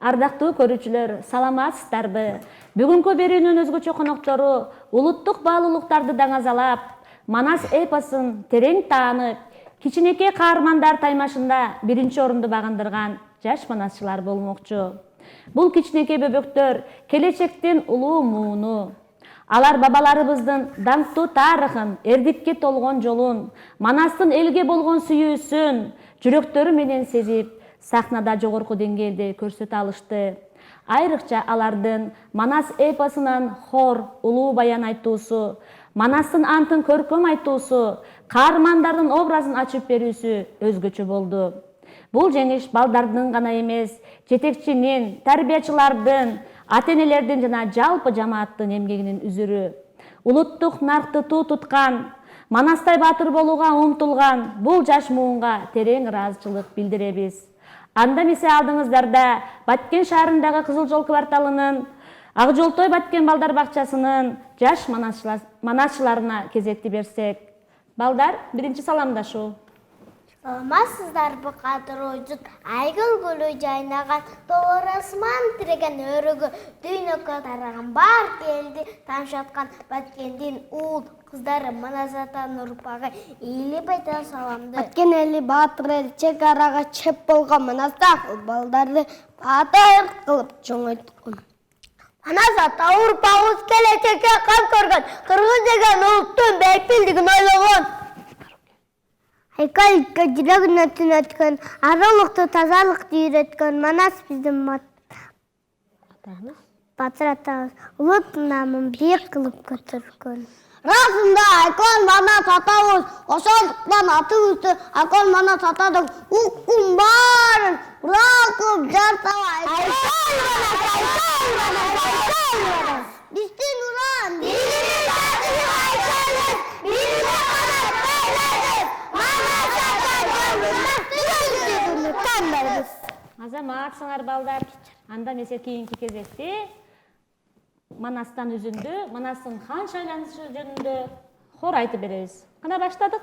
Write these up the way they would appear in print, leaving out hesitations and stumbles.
Ардактуу көрүүчүлөр, саламатсыздарбы? Бүгүнкү берүүнүн өзгөчө коноктору улуттук баалуулуктарды даңазалап, Манас эпосун терең таанып, кичинекей каармандар таймашында биринчи орунду багындырган жаш манасчылар болмокчу. Бул кичинекей бөбөктөр келечектин улуу мууну. Алар бабаларыбыздын даңктуу тарыхын, эрдикке толгон жолун, Манастын элге болгон сүйүүсүн жүрөктөрү менен сезип, сахнада жогорку деңгээлде көрсөтө алышты. Айрыкча алардын Манас эпосунан хор, улуу баян айтуусу, Манастын антын көркөм айтуусу, каармандардын образын ачып берүүсү өзгөчө болду. Бул жеңиш балдардын гана эмес, жетекчинин, тарбиячылардын, ата-энелердин жана жалпы жамааттын эмгегинин үзүрү. Улуттук наркты туу туткан, Манастай баатыр болууга умтулган бул жаш муунга терең ыраазычылык билдиребиз. Анда мисе алдыңыздарда Баткен шаарындагы Кызыл Жол кварталынын Ак Жолтой Баткен балдар бакчасынын жаш манасчыларына кезекти берсек. Балдар, биринчи саламдашуу. Саламатсыздарбы кадыройжут, айгыл көлөй жайнаган, долор асман тиреген өрөгө, дүйнөккө тараган бар келди таанышаткан Баткендин уул кыздары Манас атанын урпагы ийилип айта саламды. Баткен эли баатыр эл чек арага чеп болгон Манаста балдарды баатыр кылып чоңойткон. Манас ата урпагыбыз келечекке кам көргөн, кыргыз деген улуттун бейпилдигин ойлогон. Айка жүрөгүнө түн өткөн, арылыкты тазалыкты үйрөткөн Манас биздин баатыр атабыз улут намын бийик кылып көтөргөн. Расында Айкон Манас атабыз ошондуктан атыбызды Айкон Манас атадын уккун баарын уракып жартабай. Айкон Манас, биздин уран, биздин атыбыз Айкон, биздин Манас байлады. Манас атабыз Азаматсыңар балдар. Анда месе кийинки кезекте Манастан үзүндү, Манастын хан шайланышы жөнүндө хор айтып беребиз. Кана баштадык.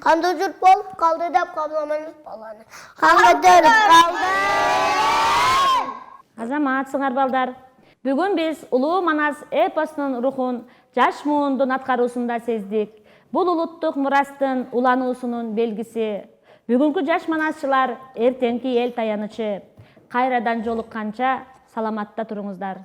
Kanda jurt bolup kaldı деп kablamanız balаны. Kanга dönüp kaldı. Азаматсыңар балдар. Бүгүн биз улуу Манас эпосунун рухун жаш муундун аткаруусунда сездик. Бул улуттук мурастын улануусунун белгиси. Бүгүнкү жаш манасчылар эртеңки эл таянычы. Кайрадан жолукканча саламатта туруңуздар.